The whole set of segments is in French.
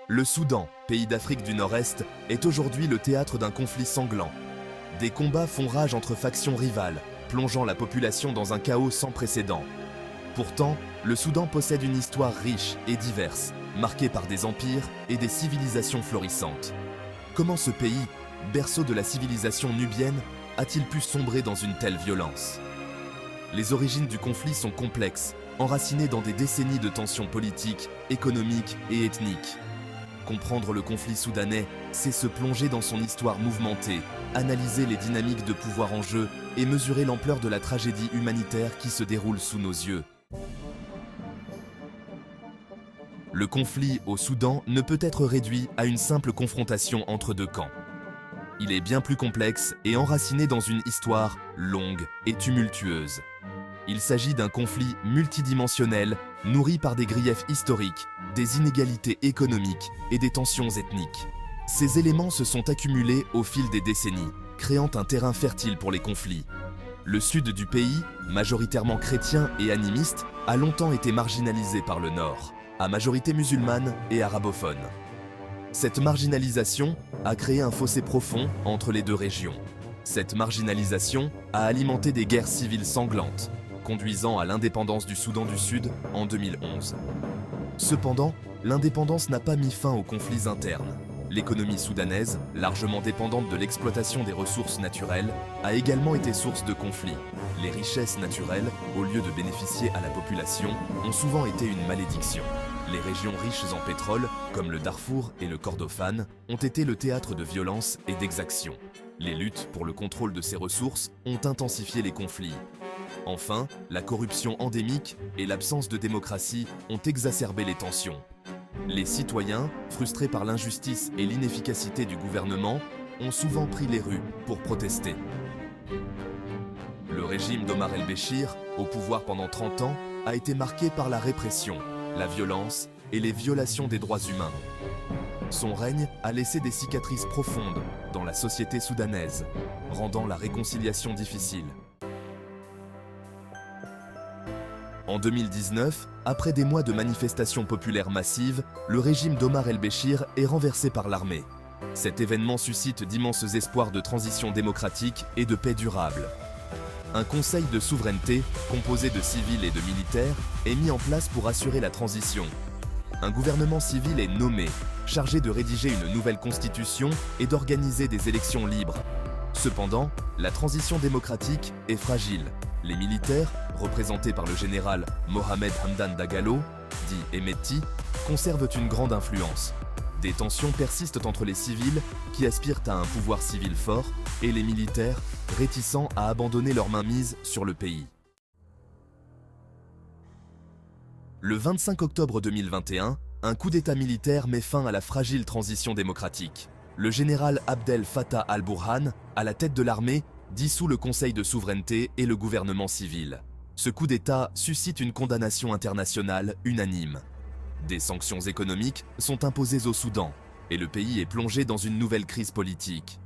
Le Soudan, pays d'Afrique du Nord-Est, est aujourd'hui le théâtre d'un conflit sanglant. Des combats font rage entre factions rivales, plongeant la population dans un chaos sans précédent. Pourtant, le Soudan possède une histoire riche et diverse, marquée par des empires et des civilisations florissantes. Comment ce pays, berceau de la civilisation nubienne, a-t-il pu sombrer dans une telle violence? Les origines du conflit sont complexes, enracinées dans des décennies de tensions politiques, économiques et ethniques. Comprendre le conflit soudanais, c'est se plonger dans son histoire mouvementée, analyser les dynamiques de pouvoir en jeu et mesurer l'ampleur de la tragédie humanitaire qui se déroule sous nos yeux. Le conflit au Soudan ne peut être réduit à une simple confrontation entre deux camps. Il est bien plus complexe et enraciné dans une histoire longue et tumultueuse. Il s'agit d'un conflit multidimensionnel, nourri par des griefs historiques, des inégalités économiques et des tensions ethniques. Ces éléments se sont accumulés au fil des décennies, créant un terrain fertile pour les conflits. Le sud du pays, majoritairement chrétien et animiste, a longtemps été marginalisé par le nord, à majorité musulmane et arabophone. Cette marginalisation a créé un fossé profond entre les deux régions. Cette marginalisation a alimenté des guerres civiles sanglantes, conduisant à l'indépendance du Soudan du Sud en 2011. Cependant, l'indépendance n'a pas mis fin aux conflits internes. L'économie soudanaise, largement dépendante de l'exploitation des ressources naturelles, a également été source de conflits. Les richesses naturelles, au lieu de bénéficier à la population, ont souvent été une malédiction. Les régions riches en pétrole, comme le Darfour et le Kordofan, ont été le théâtre de violences et d'exactions. Les luttes pour le contrôle de ces ressources ont intensifié les conflits. Enfin, la corruption endémique et l'absence de démocratie ont exacerbé les tensions. Les citoyens, frustrés par l'injustice et l'inefficacité du gouvernement, ont souvent pris les rues pour protester. Le régime d'Omar el-Béchir, au pouvoir pendant 30 ans, a été marqué par la répression, la violence et les violations des droits humains. Son règne a laissé des cicatrices profondes dans la société soudanaise, rendant la réconciliation difficile. En 2019, après des mois de manifestations populaires massives, le régime d'Omar el-Béchir est renversé par l'armée. Cet événement suscite d'immenses espoirs de transition démocratique et de paix durable. Un conseil de souveraineté, composé de civils et de militaires, est mis en place pour assurer la transition. Un gouvernement civil est nommé, chargé de rédiger une nouvelle constitution et d'organiser des élections libres. Cependant, la transition démocratique est fragile. Les militaires, représentés par le général Mohamed Hamdan Dagalo, dit Hemedti, conservent une grande influence. Des tensions persistent entre les civils, qui aspirent à un pouvoir civil fort, et les militaires, réticents à abandonner leur mainmise sur le pays. Le 25 octobre 2021, un coup d'État militaire met fin à la fragile transition démocratique. Le général Abdel Fattah al-Burhan, à la tête de l'armée, dissout le Conseil de souveraineté et le gouvernement civil. Ce coup d'État suscite une condamnation internationale unanime. Des sanctions économiques sont imposées au Soudan et le pays est plongé dans une nouvelle crise politique.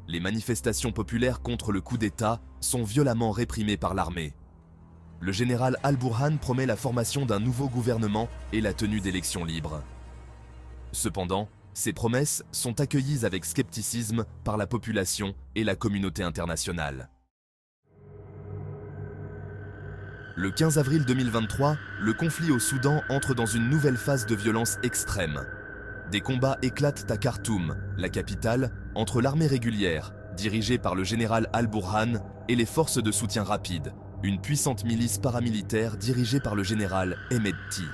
Les manifestations populaires contre le coup d'État sont violemment réprimées par l'armée. Le général al-Burhan promet la formation d'un nouveau gouvernement et la tenue d'élections libres. Cependant, ces promesses sont accueillies avec scepticisme par la population et la communauté internationale. Le 15 avril 2023, le conflit au Soudan entre dans une nouvelle phase de violence extrême. Des combats éclatent à Khartoum, la capitale, entre l'armée régulière, dirigée par le général al-Burhan, et les forces de soutien rapide, une puissante milice paramilitaire dirigée par le général Hemedti.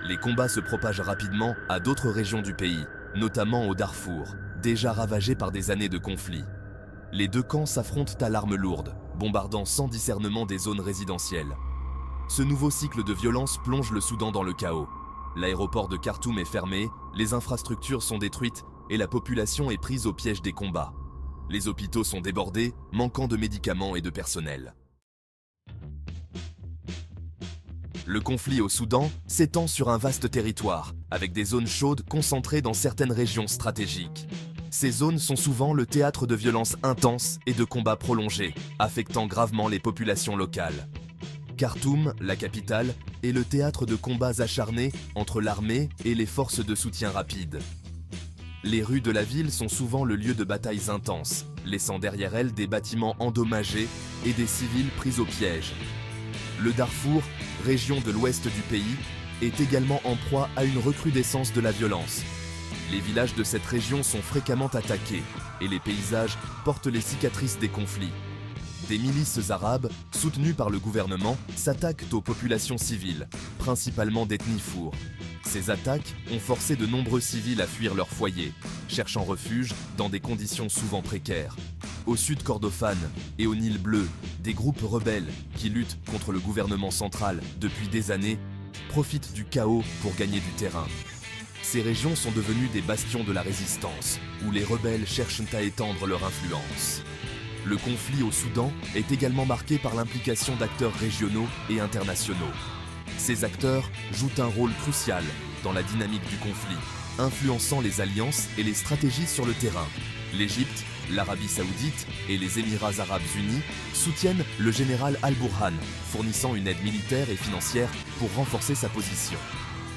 Les combats se propagent rapidement à d'autres régions du pays, notamment au Darfour, déjà ravagé par des années de conflits. Les deux camps s'affrontent à l'arme lourde, bombardant sans discernement des zones résidentielles. Ce nouveau cycle de violence plonge le Soudan dans le chaos. L'aéroport de Khartoum est fermé, les infrastructures sont détruites et la population est prise au piège des combats. Les hôpitaux sont débordés, manquant de médicaments et de personnel. Le conflit au Soudan s'étend sur un vaste territoire, avec des zones chaudes concentrées dans certaines régions stratégiques. Ces zones sont souvent le théâtre de violences intenses et de combats prolongés, affectant gravement les populations locales. Khartoum, la capitale, est le théâtre de combats acharnés entre l'armée et les forces de soutien rapide. Les rues de la ville sont souvent le lieu de batailles intenses, laissant derrière elles des bâtiments endommagés et des civils pris au piège. Le Darfour, région de l'ouest du pays, est également en proie à une recrudescence de la violence. Les villages de cette région sont fréquemment attaqués et les paysages portent les cicatrices des conflits. Des milices arabes, soutenues par le gouvernement, s'attaquent aux populations civiles, principalement d'ethnie Four. Ces attaques ont forcé de nombreux civils à fuir leur foyer, cherchant refuge dans des conditions souvent précaires. Au sud Kordofane et au Nil Bleu, des groupes rebelles qui luttent contre le gouvernement central depuis des années profitent du chaos pour gagner du terrain. Ces régions sont devenues des bastions de la résistance, où les rebelles cherchent à étendre leur influence. Le conflit au Soudan est également marqué par l'implication d'acteurs régionaux et internationaux. Ces acteurs jouent un rôle crucial dans la dynamique du conflit, influençant les alliances et les stratégies sur le terrain. L'Égypte, l'Arabie Saoudite et les Émirats Arabes Unis soutiennent le général Al-Burhan, fournissant une aide militaire et financière pour renforcer sa position.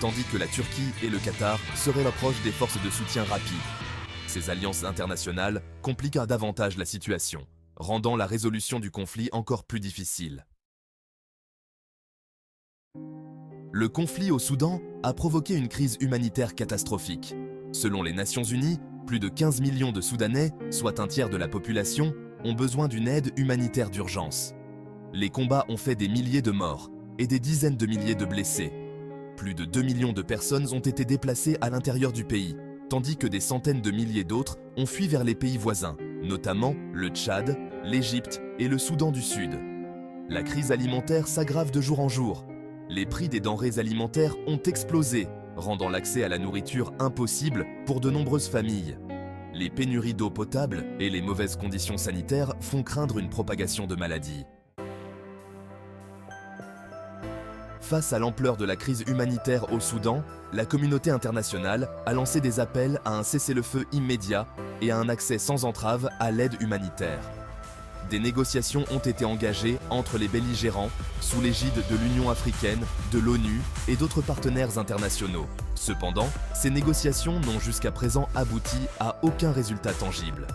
Tandis que la Turquie et le Qatar seraient proches des forces de soutien rapides. Ces alliances internationales compliquent davantage la situation, rendant la résolution du conflit encore plus difficile. Le conflit au Soudan a provoqué une crise humanitaire catastrophique. Selon les Nations Unies, plus de 15 millions de Soudanais, soit un tiers de la population, ont besoin d'une aide humanitaire d'urgence. Les combats ont fait des milliers de morts et des dizaines de milliers de blessés. Plus de 2 millions de personnes ont été déplacées à l'intérieur du pays, tandis que des centaines de milliers d'autres ont fui vers les pays voisins, notamment le Tchad, l'Égypte et le Soudan du Sud. La crise alimentaire s'aggrave de jour en jour. Les prix des denrées alimentaires ont explosé, rendant l'accès à la nourriture impossible pour de nombreuses familles. Les pénuries d'eau potable et les mauvaises conditions sanitaires font craindre une propagation de maladies. Face à l'ampleur de la crise humanitaire au Soudan, la communauté internationale a lancé des appels à un cessez-le-feu immédiat et à un accès sans entrave à l'aide humanitaire. Des négociations ont été engagées entre les belligérants, sous l'égide de l'Union africaine, de l'ONU et d'autres partenaires internationaux. Cependant, ces négociations n'ont jusqu'à présent abouti à aucun résultat tangible.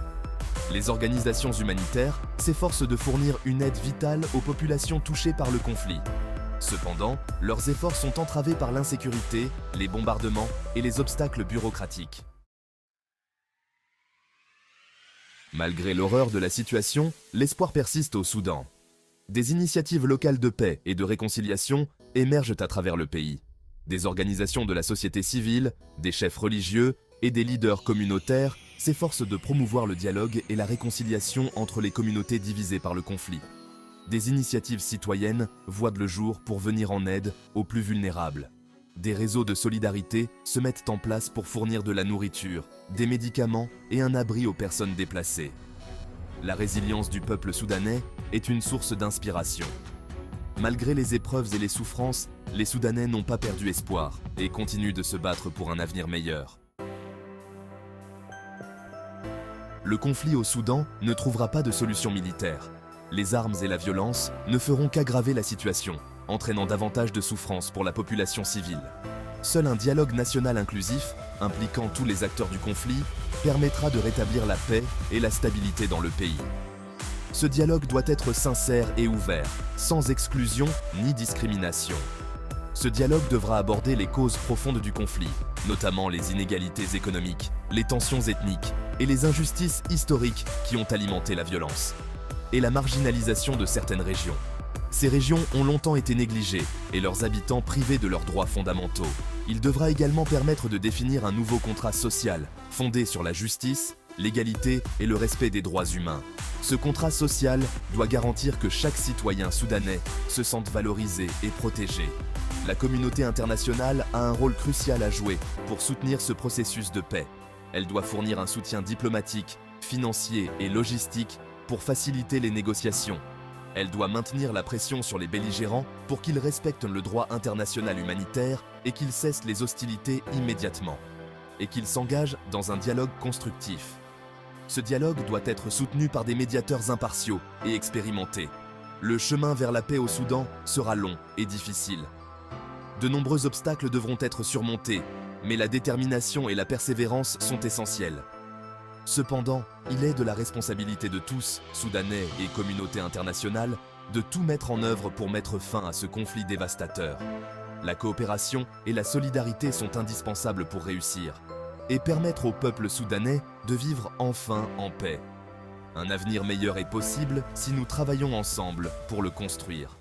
Les organisations humanitaires s'efforcent de fournir une aide vitale aux populations touchées par le conflit. Cependant, leurs efforts sont entravés par l'insécurité, les bombardements et les obstacles bureaucratiques. Malgré l'horreur de la situation, l'espoir persiste au Soudan. Des initiatives locales de paix et de réconciliation émergent à travers le pays. Des organisations de la société civile, des chefs religieux et des leaders communautaires s'efforcent de promouvoir le dialogue et la réconciliation entre les communautés divisées par le conflit. Des initiatives citoyennes voient le jour pour venir en aide aux plus vulnérables. Des réseaux de solidarité se mettent en place pour fournir de la nourriture, des médicaments et un abri aux personnes déplacées. La résilience du peuple soudanais est une source d'inspiration. Malgré les épreuves et les souffrances, les Soudanais n'ont pas perdu espoir et continuent de se battre pour un avenir meilleur. Le conflit au Soudan ne trouvera pas de solution militaire. Les armes et la violence ne feront qu'aggraver la situation, entraînant davantage de souffrance pour la population civile. Seul un dialogue national inclusif, impliquant tous les acteurs du conflit, permettra de rétablir la paix et la stabilité dans le pays. Ce dialogue doit être sincère et ouvert, sans exclusion ni discrimination. Ce dialogue devra aborder les causes profondes du conflit, notamment les inégalités économiques, les tensions ethniques et les injustices historiques qui ont alimenté la violence, et la marginalisation de certaines régions. Ces régions ont longtemps été négligées et leurs habitants privés de leurs droits fondamentaux. Il devra également permettre de définir un nouveau contrat social, fondé sur la justice, l'égalité et le respect des droits humains. Ce contrat social doit garantir que chaque citoyen soudanais se sente valorisé et protégé. La communauté internationale a un rôle crucial à jouer pour soutenir ce processus de paix. Elle doit fournir un soutien diplomatique, financier et logistique pour faciliter les négociations. Elle doit maintenir la pression sur les belligérants pour qu'ils respectent le droit international humanitaire et qu'ils cessent les hostilités immédiatement, et qu'ils s'engagent dans un dialogue constructif. Ce dialogue doit être soutenu par des médiateurs impartiaux et expérimentés. Le chemin vers la paix au Soudan sera long et difficile. De nombreux obstacles devront être surmontés, mais la détermination et la persévérance sont essentielles. Cependant, il est de la responsabilité de tous, Soudanais et communauté internationale, de tout mettre en œuvre pour mettre fin à ce conflit dévastateur. La coopération et la solidarité sont indispensables pour réussir et permettre au peuple soudanais de vivre enfin en paix. Un avenir meilleur est possible si nous travaillons ensemble pour le construire.